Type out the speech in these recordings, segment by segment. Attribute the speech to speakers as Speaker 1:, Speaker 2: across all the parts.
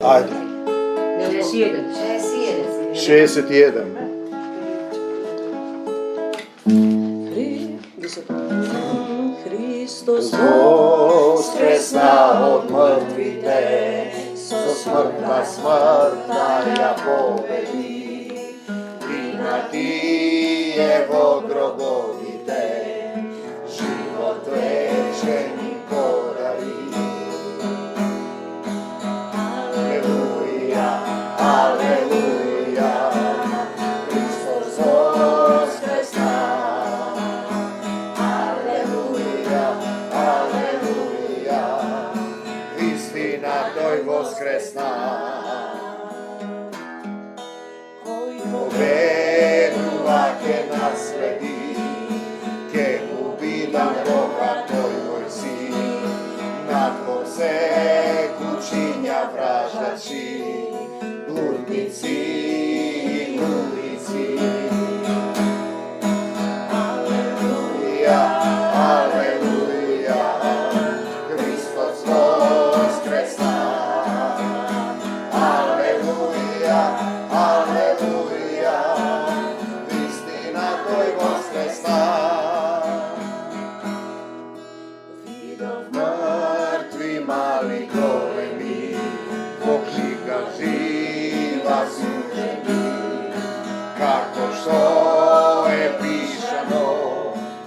Speaker 1: Ajde. 61.
Speaker 2: Hristos
Speaker 1: Voskresna od mrtvite, so smrtna ja pobedi. Vina ti je vo grobovite, život večeni podari. Aleluja, aleluja, Hristos voskresna. Aleluja, aleluja, istina toj voskresna. Poveruake nasledi, ke mu bidan Boga tvoj sin, na tvoj se kućinja vražači, ludnici i ulici. Aleluja, aleluja, Hristos voskresna. Aleluja, aleluja, istina tvoj voskresna. Vidov mrtvi mali golemi, pokřika živa suženi, kako što je pišano,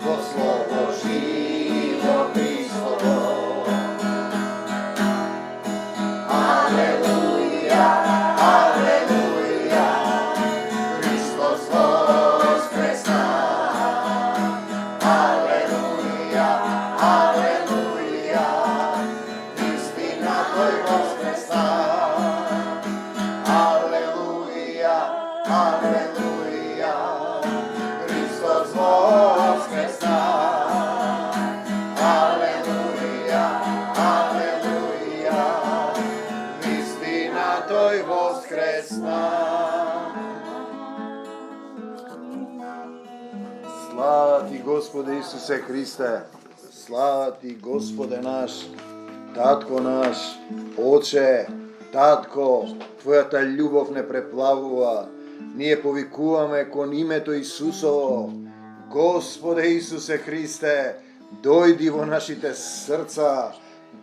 Speaker 1: ko slovo živo Hristovo. Aleluja, aleluja, Hristos voskresna. Aleluja, aleluja, istina tvoj voskresna. Aleluja, aleluja, Hristos voskresna. Aleluja, aleluja, istina tvoj voskresna. Slava ti, Gospode Isuse Hriste, slava ti, Gospode naš, Tatko naš, Oče, Tatko, Tvoja ta ljubov ne preplavува. Ние повикуваме кон името Исусово. Господе Исусе Христе, дојди во нашите срца,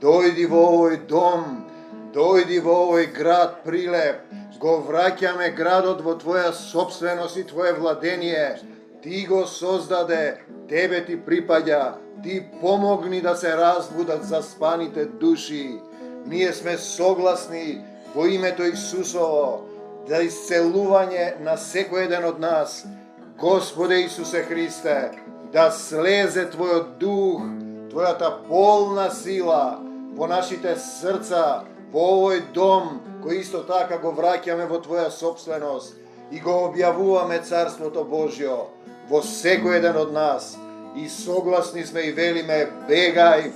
Speaker 1: дојди во овој дом, дојди во овој град Прилеп. Го враќаме градот во Твоја собственост и Твое владение. Ти го создаде, Тебе ти припаѓа. Ти помогни да се разбудат заспаните души. Ние сме согласни во името Исусово за исцелување на секој еден од нас. Господе Исусе Христе, да слезе Твојот дух, Твојата полна сила во нашите срца, во овој дом, кој исто така го враќаме во Твоја собственост и го објавуваме Царството Божјо во секој еден од нас. И согласни сме и велиме, бегај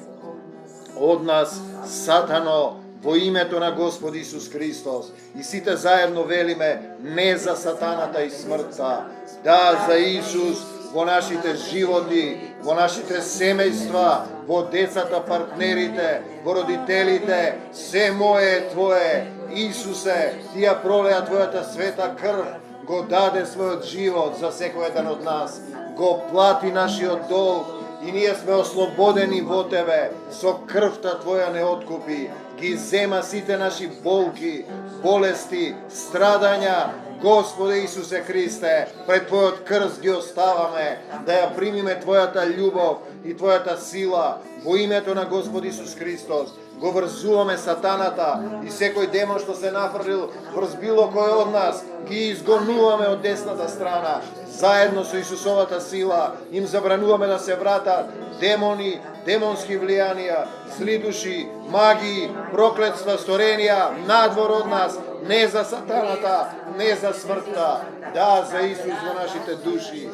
Speaker 1: од нас, Сатано, во името на Господ Исус Христос. И сите заедно велиме, не за сатаната и смртта, да за Исус во нашите животи, во нашите семејства, во децата, партнерите, во родителите. Се мое е Твое, Исусе, Ти ја пролеа Твојата света крв, го даде својот живот за секој еден од нас, го плати нашиот долг и ние сме ослободени во Тебе, со крвта Твоја не откупи, ги зема сите наши болки, болести, страдања. Господе Исусе Христе, пред Твојот крст ги оставаме, да ја примиме Твојата љубов и Твојата сила, во името на Господ Исус Христос. Го врзуваме сатаната и секој демон што се нафрлил врз било кој од нас, ги изгонуваме од десната страна. Заедно со Исусовата сила им забрануваме да се вратат демони, демонски влијанија, зли души, магии, проклетства, сторенија надвор од нас, не за сатаната, не за смртта, да за Исус во нашите души.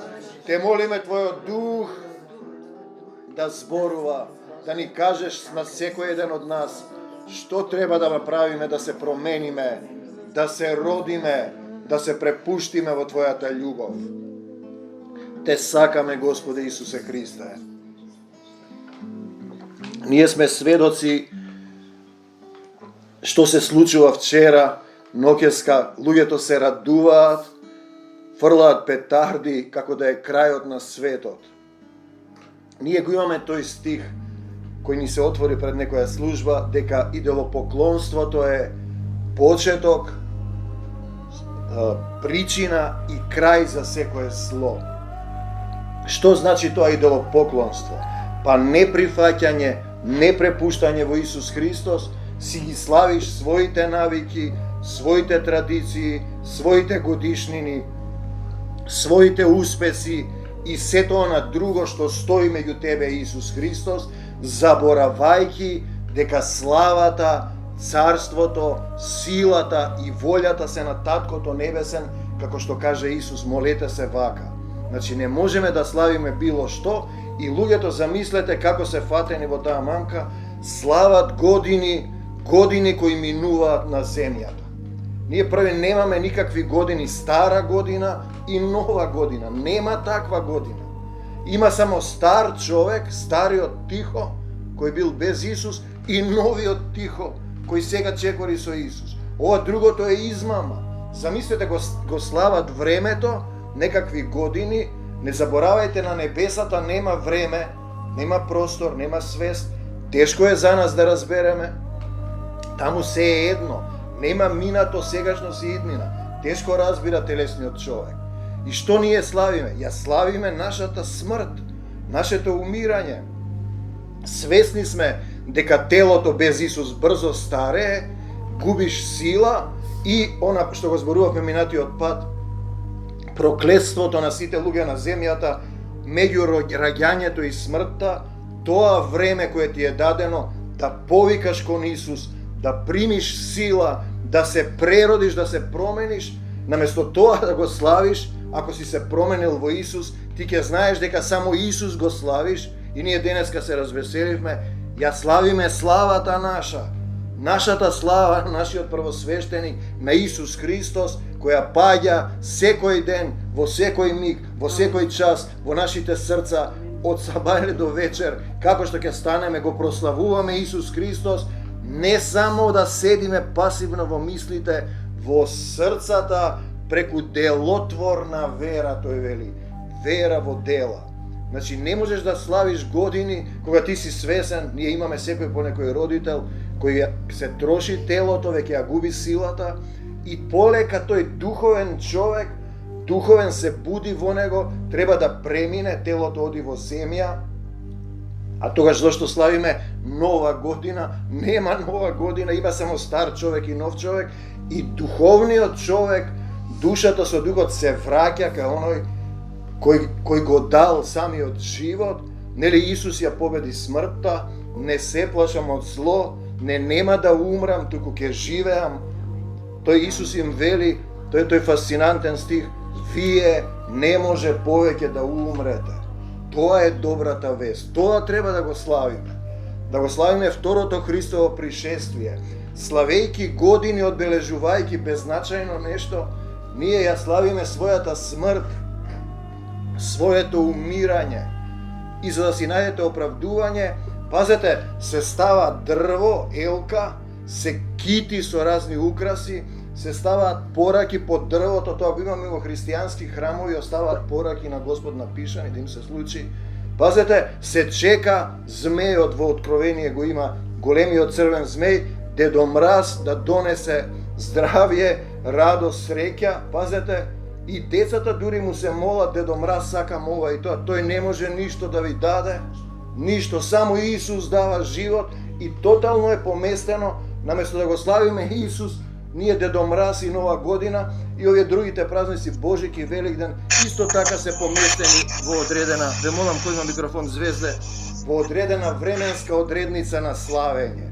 Speaker 1: Те молиме Твојот дух да зборува, да ни кажеш на секој еден од нас што треба да направиме, да се промениме, да се родиме, да се препуштиме во Твојата љубов. Те сакаме, Господе Исусе Христе. Ние сме сведоци што се случува вчера, ноќеска, луѓето се радуваат, фрлаат петарди како да е крајот на светот. Ние го имаме тој стих кој ни се отвори пред некоја служба, дека идолопоклонството е почеток, причина и крај за секое зло. Што значи тоа идолопоклонство? Па неприфаќање, непрепуштање во Исус Христос, си ги славиш своите навики, своите традиции, своите годишнини, своите успеси и сето она друго што стои меѓу тебе и Исус Христос, заборавајќи дека славата, царството, силата и волјата се на Таткото Небесен, како што каже Исус, молете се вака. Значи не можеме да славиме било што и луѓето замислете како се фатени во таа мамка, слават години кои минуваат на земјата. Ние први немаме никакви години, стара година и нова година. Нема таква година. Има само стар човек, стариот Тихо, кој бил без Исус, и новиот Тихо, кој сега чекори со Исус. Ова другото е измама. Замислете, го слават времето, некакви години, не заборавајте, на небесата нема време, нема простор, нема свест. Тешко е за нас да разбереме. Таму се е едно. Нема минато, сегашност и иднина. Тешко разбира телесниот човек. И што ние славиме? Ја славиме нашата смрт, нашето умирање. Свесни сме дека телото без Исус брзо старее, губиш сила и она што го зборувавме минатиот пат, проклетството на сите луѓе на земјата, меѓу раѓањето и смртта, тоа време кое ти е дадено да повикаш кон Исус, да примиш сила, да се преродиш, да се промениш, наместо тоа да го славиш, ако си се променил во Исус, ти ќе знаеш дека само Исус го славиш и ние денеска се развеселивме, ја славиме славата наша, нашата слава, нашиот првосвештеник на Исус Христос, која паѓа секој ден, во секој миг, во секој час, во нашите срца, од сабајле до вечер, како што ќе станеме, го прославуваме Исус Христос, не само да седиме пасивно во мислите, во срцата, преку делотворна вера, тој вели, вера во дела. Значи, не можеш да славиш години кога ти си свесен, ние имаме секој по некој родител, кој се троши телото, веќе ја губи силата, и полека тој духовен човек, духовен се буди во него, треба да премине, телото оди во земја, а тогаш зашто славиме нова година, нема нова година, има само стар човек и нов човек, и духовниот човек, душата со духот се враќа кај оној кој го дал самиот живот. Нели Исус ја победи смртта, не се плашам од зло, нема да умрам, туку ќе живеам. Тој Исус им вели, тој фасцинантен стих, вие не може повеќе да умрете. Тоа е добрата вест. Тоа треба да го славиме. Да го славиме второто Христово пришествие. Славејќи години, одбележувајќи беззначајно нешто, ние ја славиме својата смрт, своето умирање. И за да си најдете оправдување, пазете, се става дрво, елка, се кити со разни украси, се ставаат пораки под дрвото, тоа го имаме во христијански храмови, оставаат пораки на Господ напишани, да им се случи. Пазете, се чека змејот, во Откровение го има големиот црвен змеј, Дедо Мраз да донесе здравје, радост, среќа. Пазете, и децата дури му се молат, Дедо Мраз сакам ова и тоа, тој не може ништо да ви даде, ништо, само Исус дава живот и тотално е поместено, наместо да го славиме Исус, ние Дедо Мраз и Нова година и овие другите празници, Божик и Великден, исто така се поместени во одредена, ве молам кој има микрофон, Звезде, во одредена временска одредница на славење.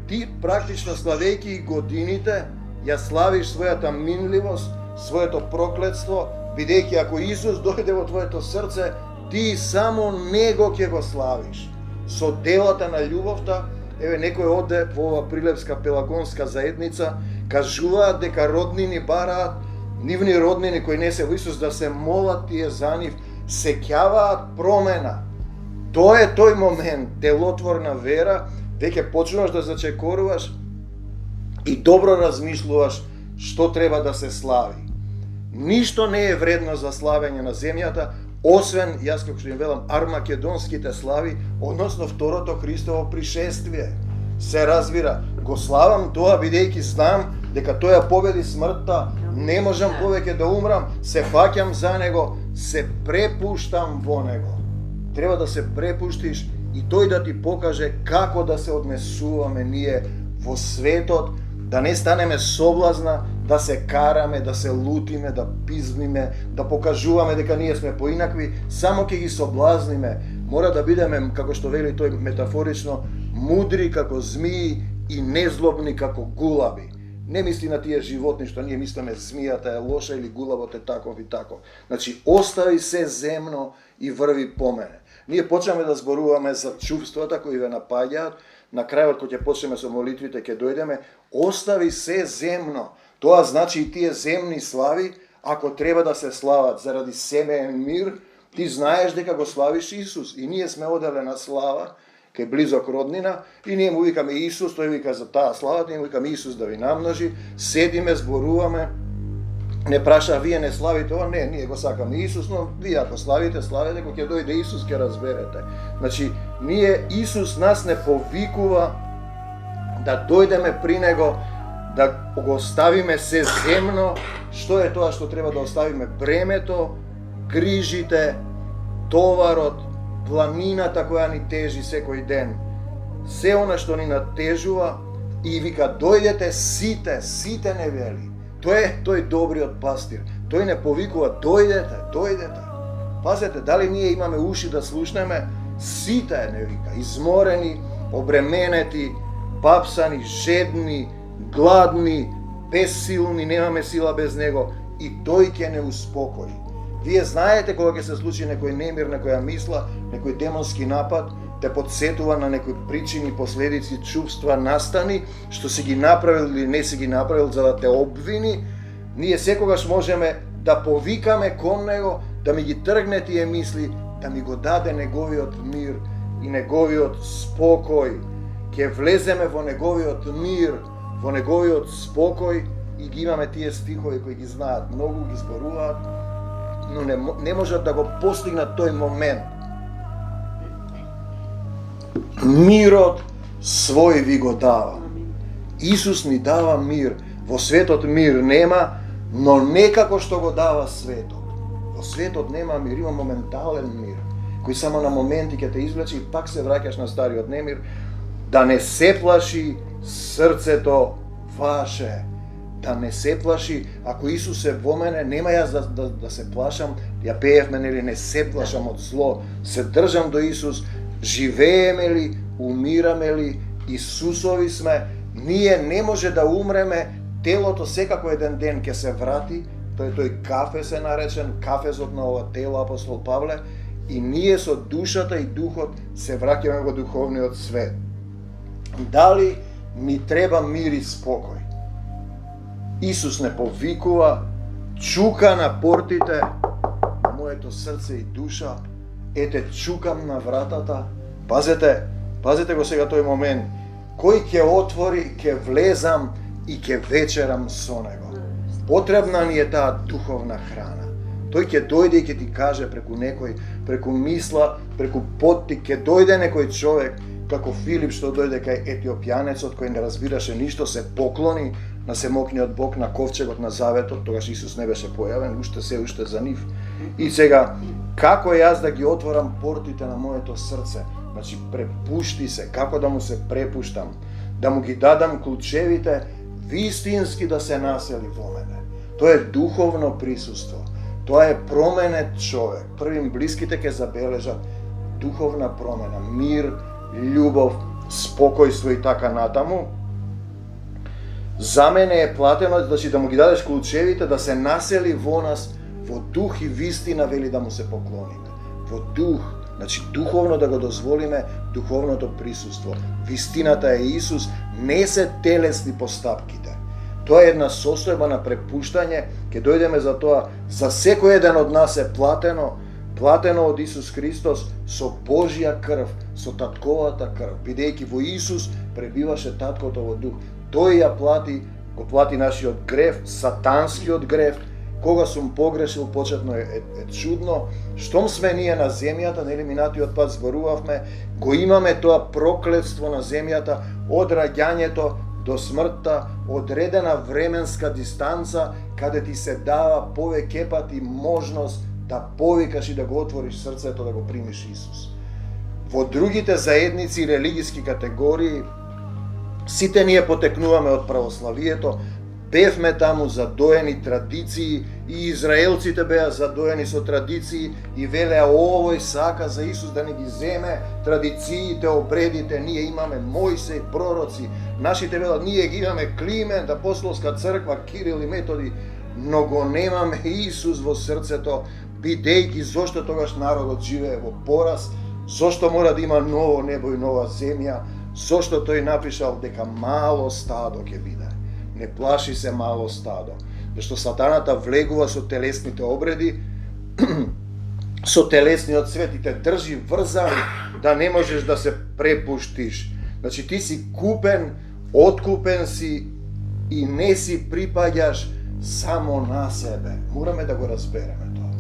Speaker 1: Ти практично славејќи годините, ја славиш својата минливост, своето проклетство, бидејќи ако Исус дојде во твоето срце, ти само Него ќе го славиш. Со делата на љубовта, еве некој оде во ова прилепска пелагонска заедница, кажуваат дека роднини бараат, нивни роднини кои не се во Исус, да се молат тие за нив, сеќаваат промена. Тоа е тој момент, делотворна вера, веќе почнуваш да зачекоруваш и добро размислуваш што треба да се слави. Ништо не е вредно за славење на земјата, освен, јас како што им велам, армакедонските слави, односно второто Христово пришествие. Се разбира, го славам тоа, бидејќи знам дека тој ја победи смртта, не можам повеќе да умрам, се фаќам за него, се препуштам во него. Треба да се препуштиш и тој да ти покаже како да се однесуваме ние во светот, да не станеме соблазна, да се караме, да се лутиме, да пизниме, да покажуваме дека ние сме поинакви, само ќе ги соблазниме. Мора да бидеме, како што вели тој метафорично, мудри како змии и незлобни како гулаби. Не мисли на тие животни што ние мислиме змијата е лоша или гулавот е таков и таков. Значи, остави се земно и врви по мене. Ние почнеме да зборуваме за чувствата кои ве напаѓаат, на крајот кога ќе почнеме со молитвите ќе дојдеме, остави се земно. Тоа значи и тие земни слави, ако треба да се слават заради семеен мир, ти знаеш дека го славиш Исус и ние сме оделена слава кај близок роднина и ние му викаме Исус, тој вика за таа слава, ние му викаме Исус да ви намножи, седиме, зборуваме, не праша, вие не славите ова, не, ние го сакаме Исус, но вие ако славите, славете, кога ќе дојде Исус, ќе разберете. Значи, Исус нас не повикува да дојдеме при Него, да го оставиме се земно. Што е тоа што треба да оставиме? Бремето, грижите, товарот, планината која ни тежи секој ден. Се она што ни натежува и вика, дојдете сите не вели. Тој добриот пастир. Тој не повикува, дојдете. Пазете, дали ние имаме уши да слушнеме? Сите не вика, изморени, обременети, папсани, жедни, гладни, безсилни, немаме сила без него и тој ќе не успокои. Вие знаете кога ќе се случи некој немир, некоја мисла, некој демонски напад, те подсетува на некои причини, последици, чувства, настани, што си ги направил или не си ги направил за да те обвини, ние секогаш можеме да повикаме кон него, да ми ги тргне тие мисли, да ми го даде неговиот мир и неговиот спокој. Ќе влеземе во неговиот мир, во неговиот спокој и ги имаме тие стихови кои ги знаат, многу ги зборуваат, но не можат да го постигнат тој момент. Мирот свој ви го дава. Исус ни дава мир. Во светот мир нема, но не како што го дава светот. Во светот нема мир, има моментален мир, кој само на моменти ќе те извлече и пак се враќаш на стариот немир. Да не се плаши срцето ваше. Да не се плаши. Ако Исус е во мене, нема јас да се плашам. Ја пеевме, нели, не се плашам од зло. Се држам до Исус. Живееме ли, умираме ли, Исусови сме. Ние не може да умреме. Телото секако еден ден ќе се врати. Тој кафе се наречен, кафезот на ова тело, апостол Павле. И ние со душата и духот се враќаме во духовниот свет. Дали ми треба мир и спокој? Исус не повикува, чука на портите на моето срце и душа. Ете, чукам на вратата. Пазете го сега тој момент. Кој ќе отвори, ќе влезам и ќе вечерам со него. Потребна ни е таа духовна храна. Тој ќе дојде и ќе ти каже преку некој, преку мисла, преку поттик, ќе дојде некој човек, како Филип што дојде кај етиопјанецот кој не разбираше ништо, се поклони на семокниот Бог, на ковчегот на заветот, тогаш Исус не беше појавен, уште за нив. И сега, како јас да ги отворам портите на моето срце? Значи, препушти се, како да му се препуштам? Да му ги дадам клучевите, вистински да се насели во мене. Тоа е духовно присуство. Тоа е променет човек. Првим блиските ќе забележат духовна промена, мир, љубов, спокојство и така натаму. За мене е платено, значи да му ги дадеш клучевите, да се насели во нас, во дух и вистина, вели да му се поклониме. Во дух, значи духовно да го дозволиме, духовното присуство. Вистината е Исус, не се телесни постапките. Тоа е една состојба на препуштање, ќе дојдеме за тоа, за секој еден од нас е платено од Исус Христос со Божја крв, со татковата крв, бидејќи во Исус пребиваше таткото во дух. Тој ја плати, го плати нашиот грев, сатанскиот грев. Кога сум погрешил, почетно е чудно. Штом сме ние на земјата, нели минатиот пат зборувавме, го имаме тоа проклетство на земјата, од раѓањето до смртта, одредена временска дистанца, каде ти се дава повеќе пати можност да повикаш и да го отвориш срцето, да го примиш Исус. Во другите заедници и религиски категории, сите ние потекнуваме од православието, бевме таму задоени традиции и израелците беа задоени со традиции и велеа овој сака за Исус да не ги земе традициите, обредите, ние имаме Мојсей, пророци, нашите велат, ние ги имаме Климент, апостолска црква, Кирил и Методи, но го немаме Исус во срцето, бидејќи зошто тогаш народот живее во пораз, зошто мора да има ново небо и нова земја, зошто тој напишал дека мало стадо ќе биде. Не плаши се мало стадо, зашто сатаната влегува со телесните обреди, со телесниот свет и те држи врзан да не можеш да се препуштиш. Значи ти си купен, откупен си и не си припаѓаш само на себе. Мораме да го разбереме тоа.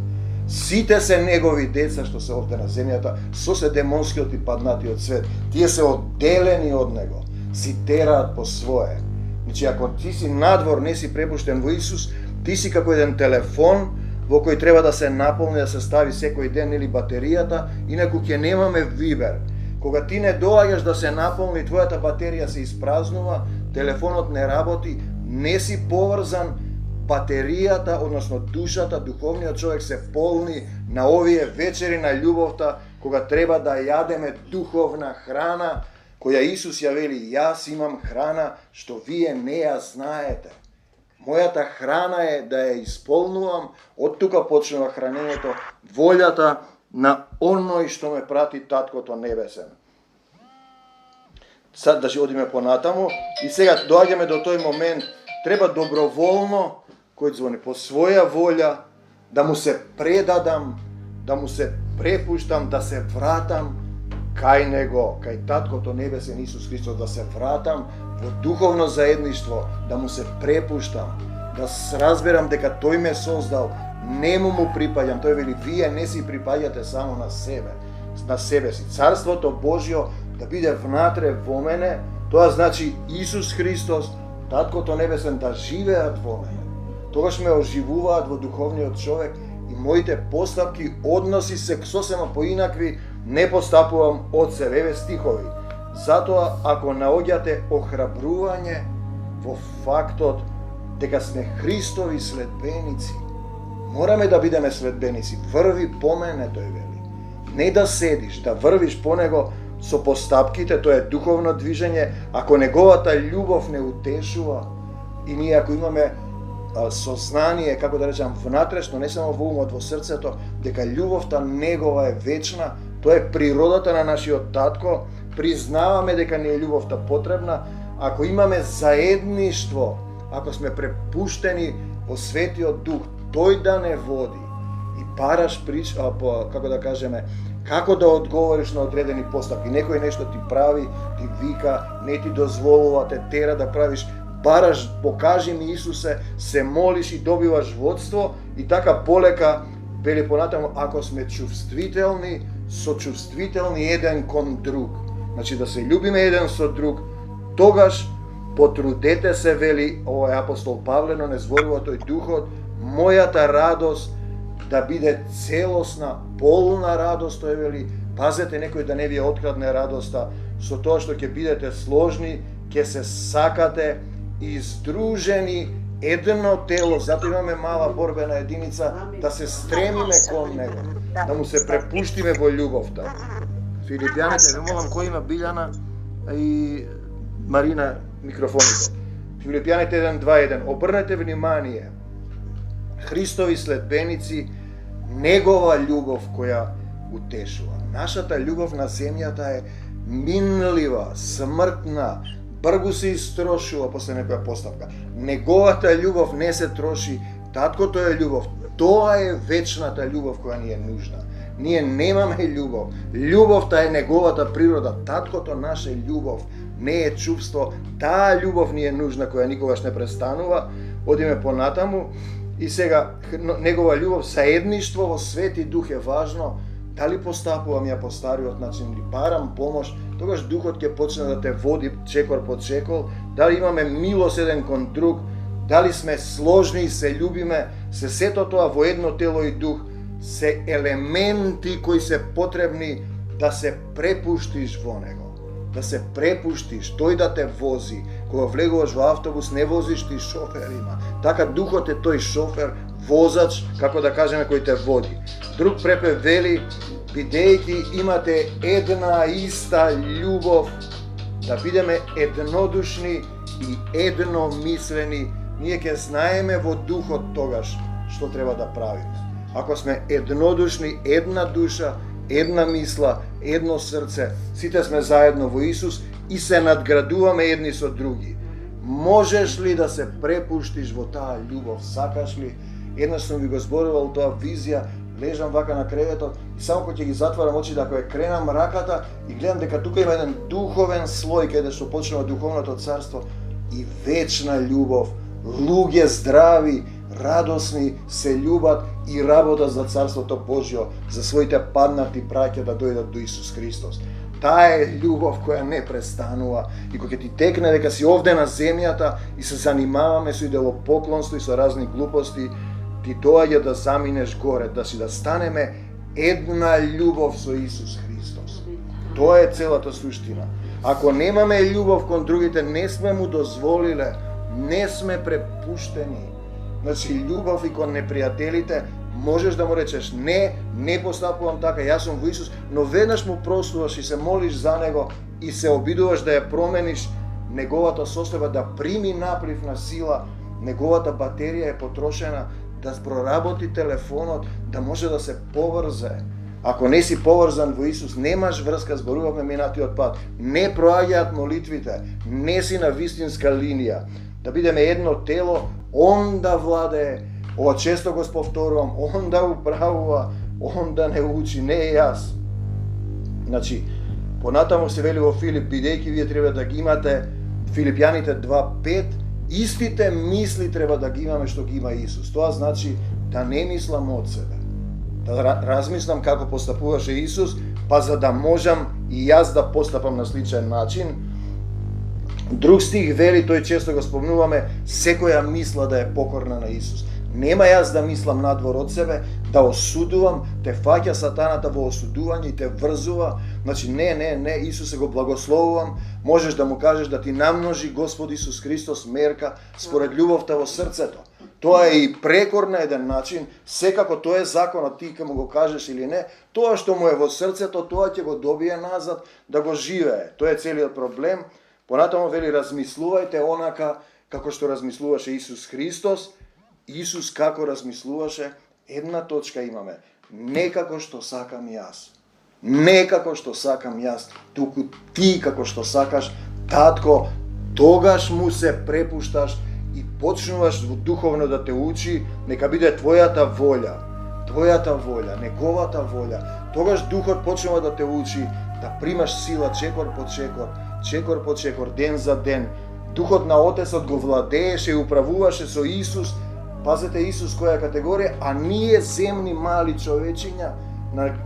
Speaker 1: Сите се негови деца што се овде на земјата, со се демонскиот и паднатиот свет. Тие се одделени од него, си тераат по свое. Значи, ако ти си надвор, не си препуштен во Исус, ти си како еден телефон во кој треба да се наполни, да се стави секој ден или батеријата, инаку ќе немаме вибер. Кога ти не доаѓаш да се наполни, твојата батерија се испразнува, телефонот не работи, не си поврзан, батеријата, односно душата, духовниот човек се полни на овие вечери на љубовта, кога треба да јадеме духовна храна, која Исус ја вели, јас имам храна што вие не ја знаете. Мојата храна е да ја исполнувам, од тука почнува хранењето, волјата на оној што ме прати Таткото Небесен. Сад да одиме понатаму и сега доаѓаме до тој момент, треба доброволно, кој звони по своја волја, да му се предадам, да му се препуштам, да се вратам кај него, кај Таткото Небесен Исус Христос, да се вратам во духовно заедништво, да му се препуштам, да разберам дека тој ме создал, нему му припаѓам. Тој вели, вие не си припаѓате само на себе си. Царството Божјо да биде внатре во мене, тоа значи Исус Христос, Таткото Небесен да живеат во мене. Тогаш ме оживуваат во духовниот човек и моите постапки, односи се сосема поинакви, не постапувам од себе. Еве стихови. Затоа, ако наоѓате охрабрување во фактот дека сме Христови следбеници, мораме да бидеме следбеници. Врви по мене, тој вели. Не да седиш, да врвиш по него со постапките, тоа е духовно движење. Ако неговата љубов не утешува и ние ако имаме сознание, како да речам, внатрешно, не само во умот, во срцето, дека љубовта негова е вечна, тоа е природата на нашиот татко, признаваме дека не е љубовта потребна, ако имаме заедништво, ако сме препуштени во Светиот Дух, тој да не води и бараш како да кажеме, како да одговориш на одредени постапки. Некој нешто ти прави, ти вика, не ти дозволува, те тера да правиш, бараш, покажи ми Исусе, се молиш и добиваш водство и така полека, вели понатаму, ако сме чувствителни, сочувствителни еден кон друг, значи да се љубиме еден со друг, тогаш потрудете се, вели овој апостол Павле, но не зборува тој духот, мојата радост да биде целосна, полна радост, тој вели, пазете некој да не ви открадне радоста, со тоа што ќе бидете сложни, ќе се сакате, издружени едно тело, затоа имаме мала борбена единица, да се стремиме кон него, да му се препуштиме во љубовта. Филипјаните, ве молам, кој има Билјана и Марина микрофоните. Филипјаните 1:2:1. Обрнете внимание, Христови следбеници, негова љубов која утешува. Нашата љубов на земјата е минлива, смртна, бргу се истрошува после некоја постапка. Неговата љубов не се троши, Таткото е љубов. Тоа е вечната љубов која ни е нужна. Ние немаме љубов. Љубовта е неговата природа. Таткото наше љубов. не е чувство, таа љубов ни е нужна, која никогаш не престанува. Одиме понатаму и сега негова љубов, заедништво во Свети Дух е важно. Дали постапувам ја по стариот начин или барам помош, тогаш Духот ќе почне да те води чекор по чекор. Дали имаме милост еден кон друг, дали сме сложни и се љубиме, сето тоа во едно тело и дух се елементи кои се потребни да се препуштиш во него. Да се препуштиш, тој да те вози. Кога влегуваш во автобус, не возиш ти, шофер има. Така Духот е тој шофер, возач, како да кажеме, кој те води. Друг препев вели, бидејќи имате една иста љубов, да бидеме еднодушни и едномислени, ние ќе знаеме во Духот тогаш што треба да правиме. Ако сме еднодушни, една душа, една мисла, едно срце, сите сме заедно во Исус и се надградуваме едни со други. Можеш ли да се препуштиш во таа љубов? Сакаш ли? Еднаш сум ви го зборувал тоа визија, лежам вака на креветот и само кога ќе ги затварам очите, ако ја кренам раката и гледам дека тука има еден духовен слој каде што почнува духовното царство и вечна љубов, луѓе здрави, радосни се љубат и работат за Царството Божјо, за своите паднати браќа да дојдат до Исус Христос. Таа е љубов која не престанува и кога ти текне дека си овде на земјата и се занимаваме со идолопоклонство и со разни глупости, ти доаѓа да заминеш горе, да си да станеме една љубов со Исус Христос. Тоа е целата суштина. Ако немаме љубов кон другите, не сме му дозволиле, не сме препуштени. Значи, љубов и кон непријателите, можеш да му речеш не постапувам така, јас сум во Исус, но веднаш му простуваш и се молиш за него и се обидуваш да ја промениш неговата состојба, да прими наплив на сила, неговата батерија е потрошена, да проработи телефонот, да може да се поврзе. Ако не си поврзан во Исус, немаш врска, зборувавме минатиот пат, не проаѓаат молитвите, не си на вистинска линија. Да бидеме едно тело, он да владее, ова често го повторувам, он да управува, он да не учи, не јас. Значи, понатаму се вели во Филип, бидејќи вие треба да ги имате, Филипјаните 2:5, истите мисли треба да ги имаме што ги има Исус. Тоа значи да не мислам од себе, да размислам како постапуваше Исус, па за да можам и јас да постапам на сличен начин. Друг стих вели, тој често го спомнуваме, секоја мисла да е покорна на Исус. Нема јас да мислам надвор од себе, да осудувам, те фаќа сатаната во осудување и те врзува. Значи, не, Исусе го благословувам, можеш да му кажеш да ти намножи Господ Исус Христос мерка според љубовта во срцето. Тоа е и прекор на еден начин, секако тоа е законот, ти ке му го кажеш или не, тоа што му е во срцето, тоа ќе го добие назад да го живее. Тоа е целиот проблем. Понатаму вели, размислувајте онака како што размислуваше Исус Христос. Исус како размислуваше, една точка имаме. Не како што сакам јас. Не како што сакам јас, туку ти како што сакаш, татко, тогаш му се препушташ и почнуваш духовно да те учи, нека биде твојата волја, неговата волја. Тогаш Духот почнува да те учи, да примаш сила чекор по чекор, ден за ден. Духот на Отецот го владееше и управуваше со Исус. Пазете, Исус која категорија, а ние земни мали човечиња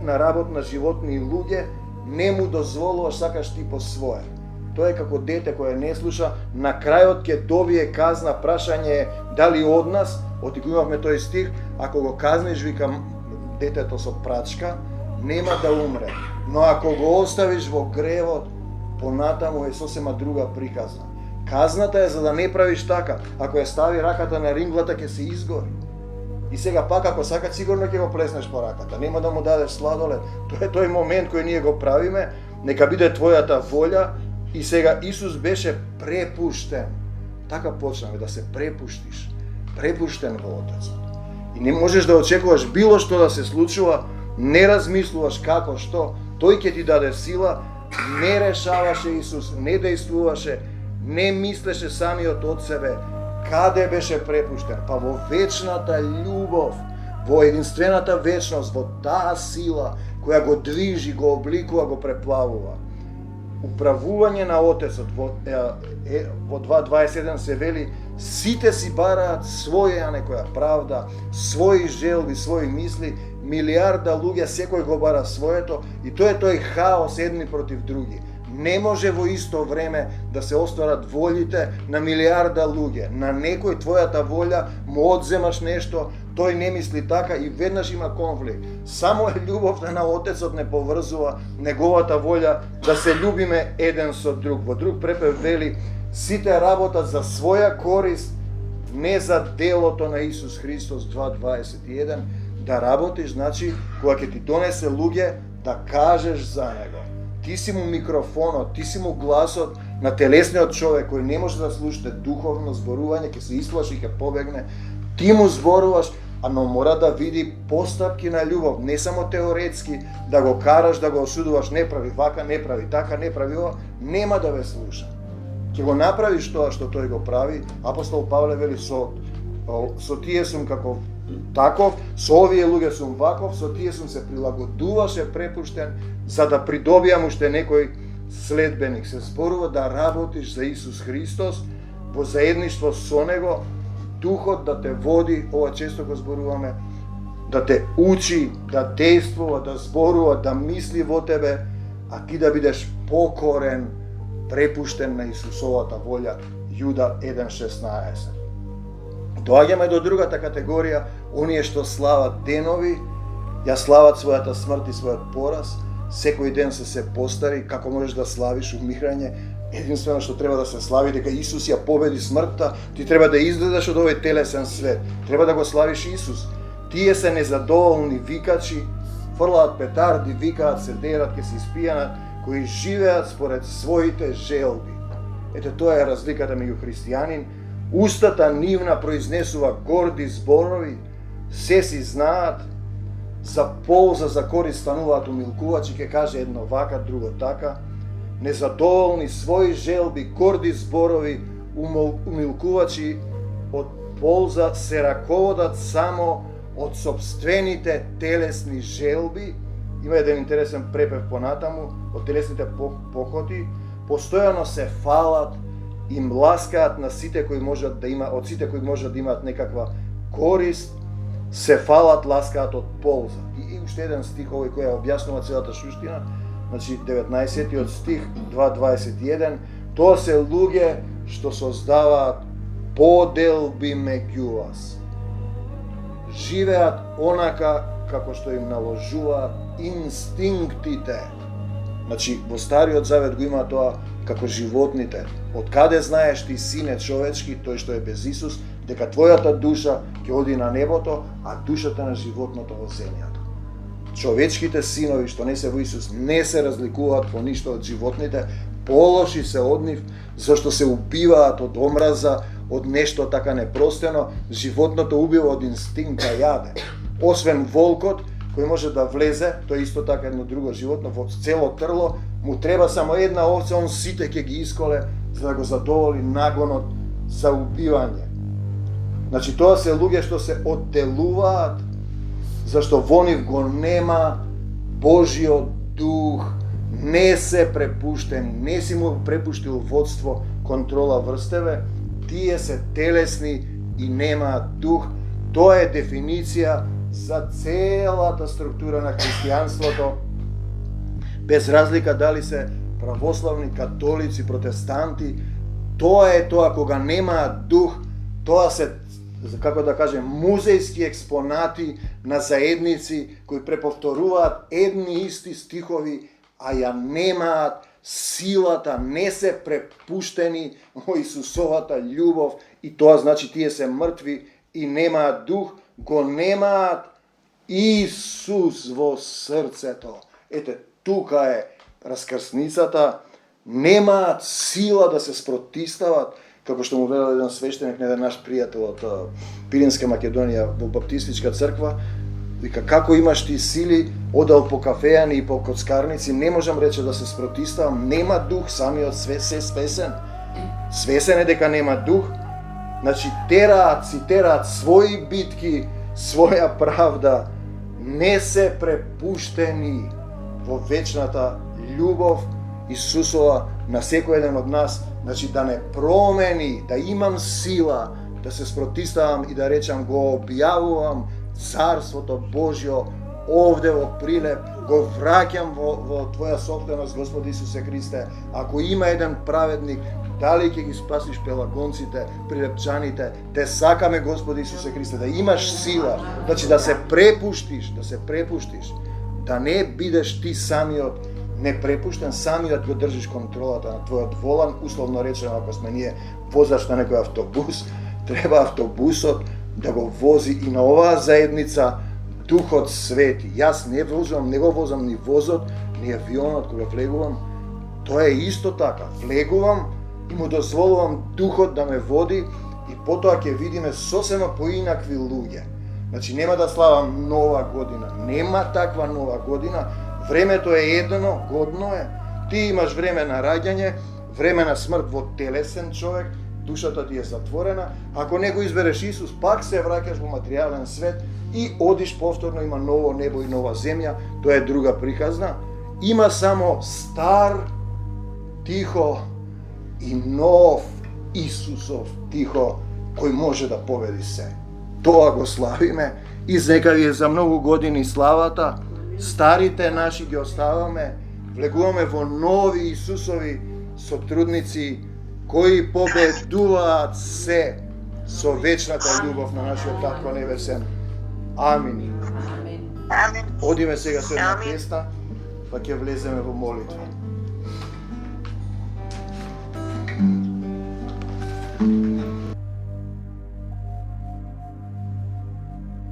Speaker 1: на работ на животни и луѓе, не му дозволуваш, сакаш ти по свое. Тоа е како дете кое не слуша, на крајот ќе добие казна, прашање е дали од нас, оти го имавме тој стих, ако го казниш, викам, детето со прачка, нема да умре. Но ако го оставиш во гревот, понатаму е сосема друга приказна. Казната е за да не правиш така. Ако ја стави раката на ринглата, ќе се изгори. И сега пак, ако сакаш, сигурно ќе го плеснеш по раката. Нема да му дадеш сладолед. Тоа е тој момент кој ние го правиме. Нека биде твојата волја. И сега Исус беше препуштен. Така почнаме да се препуштиш. Препуштен во Отецот. И не можеш да очекуваш било што да се случува, не размислуваш како, што. Тој ќе ти даде сила. Не решаваше Исус, не дејствуваше, не мислеше самиот од себе. Каде беше препуштен? Па во вечната љубов, во единствената вечност, во таа сила која го движи, го обликува, го преплавува. управување на Отецот. Во 2.21 се вели: сите си бараат своја некоја правда, своји желби, своји мисли, милиарда луѓе секој го бара своето, и тоа е тој хаос едни против други. Не може во исто време да се остварат волите на милиарда луѓе. На некој твојата волја му одземаш нешто, тој не мисли така и веднаш има конфликт. Само љубовта на Отецот не поврзува неговата волја да се љубиме еден со друг. Во друг препев вели: сите работат за своја корист, не за делото на Исус Христос. 2.21. Да работиш, значи, кога ќе ти донесе луѓе, да кажеш за него. Ти си му микрофонот, ти си му гласот на телесниот човек кој не може да слушате духовно зборување, ќе се исплаши, ќе побегне. Ти му зборуваш, но мора да види постапки на љубов, не само теоретски, да го караш, да го осудуваш: не прави вака, не прави така, не прави ова, нема да ве слуша. Ќе го направиш тоа што тој го прави. Апостол Павле вели: со тие сум како таков, со овие луѓе сум ваков, со тие сум се прилагодуваше, препуштен, за да придобијам уште некој следбеник. Се зборува да работиш за Исус Христос во заедништво со него, Духот да те води, ова често го зборуваме, да те учи, да действува, да зборува, да мисли во тебе, а ти да бидеш покорен, препуштен на Исусовата волја. Јуда 1.16. Доаѓаме до другата категорија, оние што слават денови, ја слават својата смрт и својот пораз. Секој ден се постари. Како можеш да славиш умирање? Единствено што треба да се слави дека Исус ја победи смртта. Ти треба да излезеш од овој телесен свет. Треба да го славиш Исус. Тие се незадоволни викачи, фрлаат петарди, викаат, се дерат, ке се испијанат, кои живеат според своите желби. Ете, тоа е разликата меѓу христијанин. Устата нивна произнесува горди зборови, се си знаат, за полза, за корист стануваат умилкувачи, ќе каже едно вака, друго така. Незадоволни своји желби, горди зборови, умилкувачи од полза, се раководат само од собствените телесни желби. Има еден интересен препев понатаму, од телесните похоти. Постојано се фалат и мласкаат на сите кои можат да имаат, од сите кои можат да имаат некаква корист, се фалат, ласкаат од полза. И уште еден стих овој кој ја објаснува целата суштина, значи 19 стих 2.21, тоа се луѓе што создаваат поделби меѓу вас. Живеат онака како што им наложуваат инстинктите. Значи, во Стариот Завет го има тоа како животните. Од каде знаеш ти, сине човечки, тој што е без Исус, дека твојата душа ќе оди на небото, а душата на животното во земјата. Човечките синови што не се во Исус не се разликуваат по ништо од животните, полоши се од нив, зашто се убиваат од омраза, од нешто така непростено. Животното убива од инстинкт да јаде. Освен волкот, кој може да влезе, тоа е исто така едно друго животно, во цело трло, му треба само една овца, он сите ќе ги исколе, за да го задоволи нагонот за убивање. Значи, тоа се луѓе што се одделуваат, зашто во нив го нема Божиот дух, не се препуштени, не си му препуштил водство, контрола врз тебе, тие се телесни и немаат дух. Тоа е дефиниција за целата структура на христијанството, без разлика дали се православни, католици, протестанти. Тоа е тоа кога немаат дух, тоа се, како да кажем, музејски експонати на заедници кои преповторуваат едни исти стихови, а ја немаат силата, не се препуштени во Исусовата љубов, и тоа значи тие се мртви и немаат дух, го немаат Исус во срцето. Ете, тука е раскрсницата, немаат сила да се спротистават, како што му велел еден свештеник на еден наш пријател од Пиринска Македонија во Баптистичка црква, вика, како имаш ти сили, одел по кафејани и по коцкарници, не можам рече да се спротиставам, нема дух, самиот се свесен. Свесен е дека нема дух, значи тераат своји битки, своја правда, не се препуштени во вечната љубов Исусова на секој еден од нас, значи да не промени, да имам сила, да се спротиставам и да речам го објавувам Царството Божјо овде во Прилеп, го враќам во Твоја собственост, Господи Исусе Христе. Ако има еден праведник, дали ќе ги спасиш пелагонците, прилепчаните, те сакаме, Господи Исусе Христе, да имаш сила, значи да се препуштиш, да не бидеш ти самиот непрепуштен, самиот го држиш контролата на твојот волан, условно речено, ако сме ние возач на некој автобус, треба автобусот да го вози и на оваа заедница Духот Свети. Јас не го возам ни возот, ни авионот кога влегувам. Тоа е исто така. Влегувам и му дозволувам Духот да ме води и потоа ќе видиме сосема поинакви луѓе. Значи нема да славам нова година. Нема таква нова година. Времето е едно, годно е. Ти имаш време на раѓање, време на смрт во телесен човек, душата ти е затворена. Ако не го избереш Исус, пак се враќаш во материјален свет и одиш повторно, има ново небо и нова земја, тоа е друга приказна. Има само стар Тихо и нов Исусов Тихо, кој може да победи се. Тоа го славиме и нека ви е за многу години славата. Старите наши ги оставаме, влегуваме во нови Исусови сотрудници, кои победуваат се со вечната љубов на нашиот Татко Небесен. Амин. Одиме сега се на феста, па ќе влеземе во молитва.